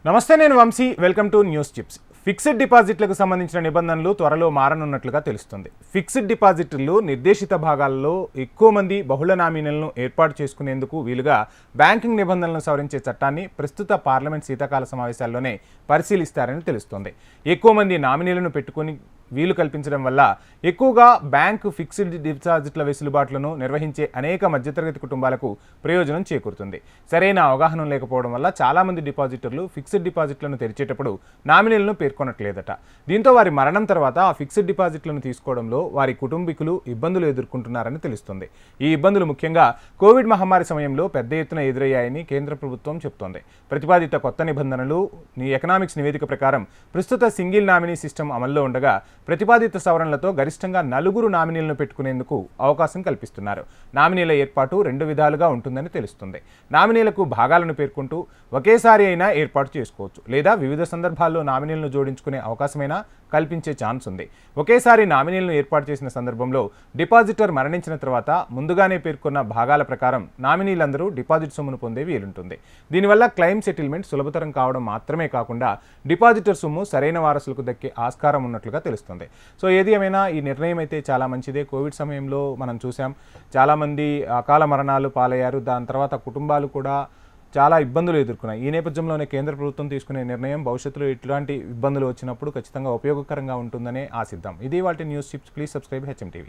నమస్తే, నేను Vamshi. Welcome to News Chips. Fixed డిపాజిట్లకు సంబంధించిన నిబంధనలు త్వరలో మారనున్నట్లుగా తెలుస్తుంది. ఫిక్స్డ్ డిపాజిట్లు నిర్దేశిత భాగాల్లో ఎక్కువ మంది బహుళ నామినీలను ఏర్పాటు చేసుకునేందుకు వీలుగా బ్యాంకింగ్ నిబంధనలను సవరించే చట్టాన్ని ప్రస్తుత పార్లమెంట్ శీతాకాల సమావేశాల్లోనే పరిశీలిస్తారని తెలుస్తోంది. ఎక్కువ మంది నామినీలను పెట్టుకుని వీలు కల్పించడం వల్ల ఎక్కువగా బ్యాంకు ఫిక్స్డ్ డిపాజిట్ల వెసులుబాట్లను నిర్వహించే అనేక మధ్యతరగతి కుటుంబాలకు ప్రయోజనం చేకూరుతుంది. సరైన అవగాహన లేకపోవడం వల్ల చాలామంది డిపాజిటర్లు ఫిక్స్డ్ డిపాజిట్లను తెరిచేటప్పుడు నామినీలను పేర్కొనట్లేదట. దీంతో వారి మరణం తర్వాత ఆ ఫిక్స్డ్ డిపాజిట్లను తీసుకోవడంలో వారి కుటుంబీకులు ఇబ్బందులు ఎదుర్కొంటున్నారని తెలుస్తుంది. ఈ ఇబ్బందులు ముఖ్యంగా కోవిడ్ మహమ్మారి సమయంలో పెద్ద ఎత్తున ఎదురయ్యాయని కేంద్ర ప్రభుత్వం చెబుతోంది. ప్రతిపాదిత కొత్త నిబంధనలు ఎకనామిక్స్ నివేదిక ప్రకారం ప్రస్తుత సింగిల్ నామినీ సిస్టమ్ అమల్లో ఉండగా ప్రతిపాదిత సవరణలతో గరిష్టంగా 4 నామినీలను పెట్టుకునేందుకు అవకాశం కల్పిస్తున్నారు. నామినీల ఏర్పాటు 2 విధాలుగా ఉంటుందని తెలుస్తుంది. నామినీలకు భాగాలను పేర్కొంటూ ఒకేసారి అయినా ఏర్పాటు చేసుకోవచ్చు, లేదా వివిధ సందర్భాల్లో నామినీలను జోడించుకునే అవకాశమైనా కల్పించే ఛాన్స్ ఉంది. ఒకేసారి నామినీలను ఏర్పాటు చేసిన సందర్భంలో డిపాజిటర్ మరణించిన తర్వాత ముందుగానే పేర్కొన్న భాగాల ప్రకారం నామినీలందరూ డిపాజిట్ సొమ్మును పొందే వీలుంటుంది. దీనివల్ల క్లెయిమ్ సెటిల్మెంట్ సులభతరం కావడం మాత్రమే కాకుండా డిపాజిటర్ సొమ్ము సరైన వారసులకు దక్కే ఆస్కారం ఉన్నట్లుగా తెలుస్తుంది. సో ఏది ఏమైనా ఈ నిర్ణయం అయితే చాలా మంచిదే. కోవిడ్ సమయంలో మనం చూసాం, చాలామంది అకాల మరణాలు పాలయ్యారు. దాని తర్వాత కుటుంబాలు కూడా చాలా ఇబ్బందులు ఎదుర్కొన్నాయి. ఈ నేపథ్యంలోనే కేంద్ర ప్రభుత్వం తీసుకునే నిర్ణయం భవిష్యత్తులో ఇట్లాంటి ఇబ్బందులు వచ్చినప్పుడు ఖచ్చితంగా ఉపయోగకరంగా ఉంటుందనే ఆశిద్దాం. ఇది వాటి news chips. Please subscribe HM TV.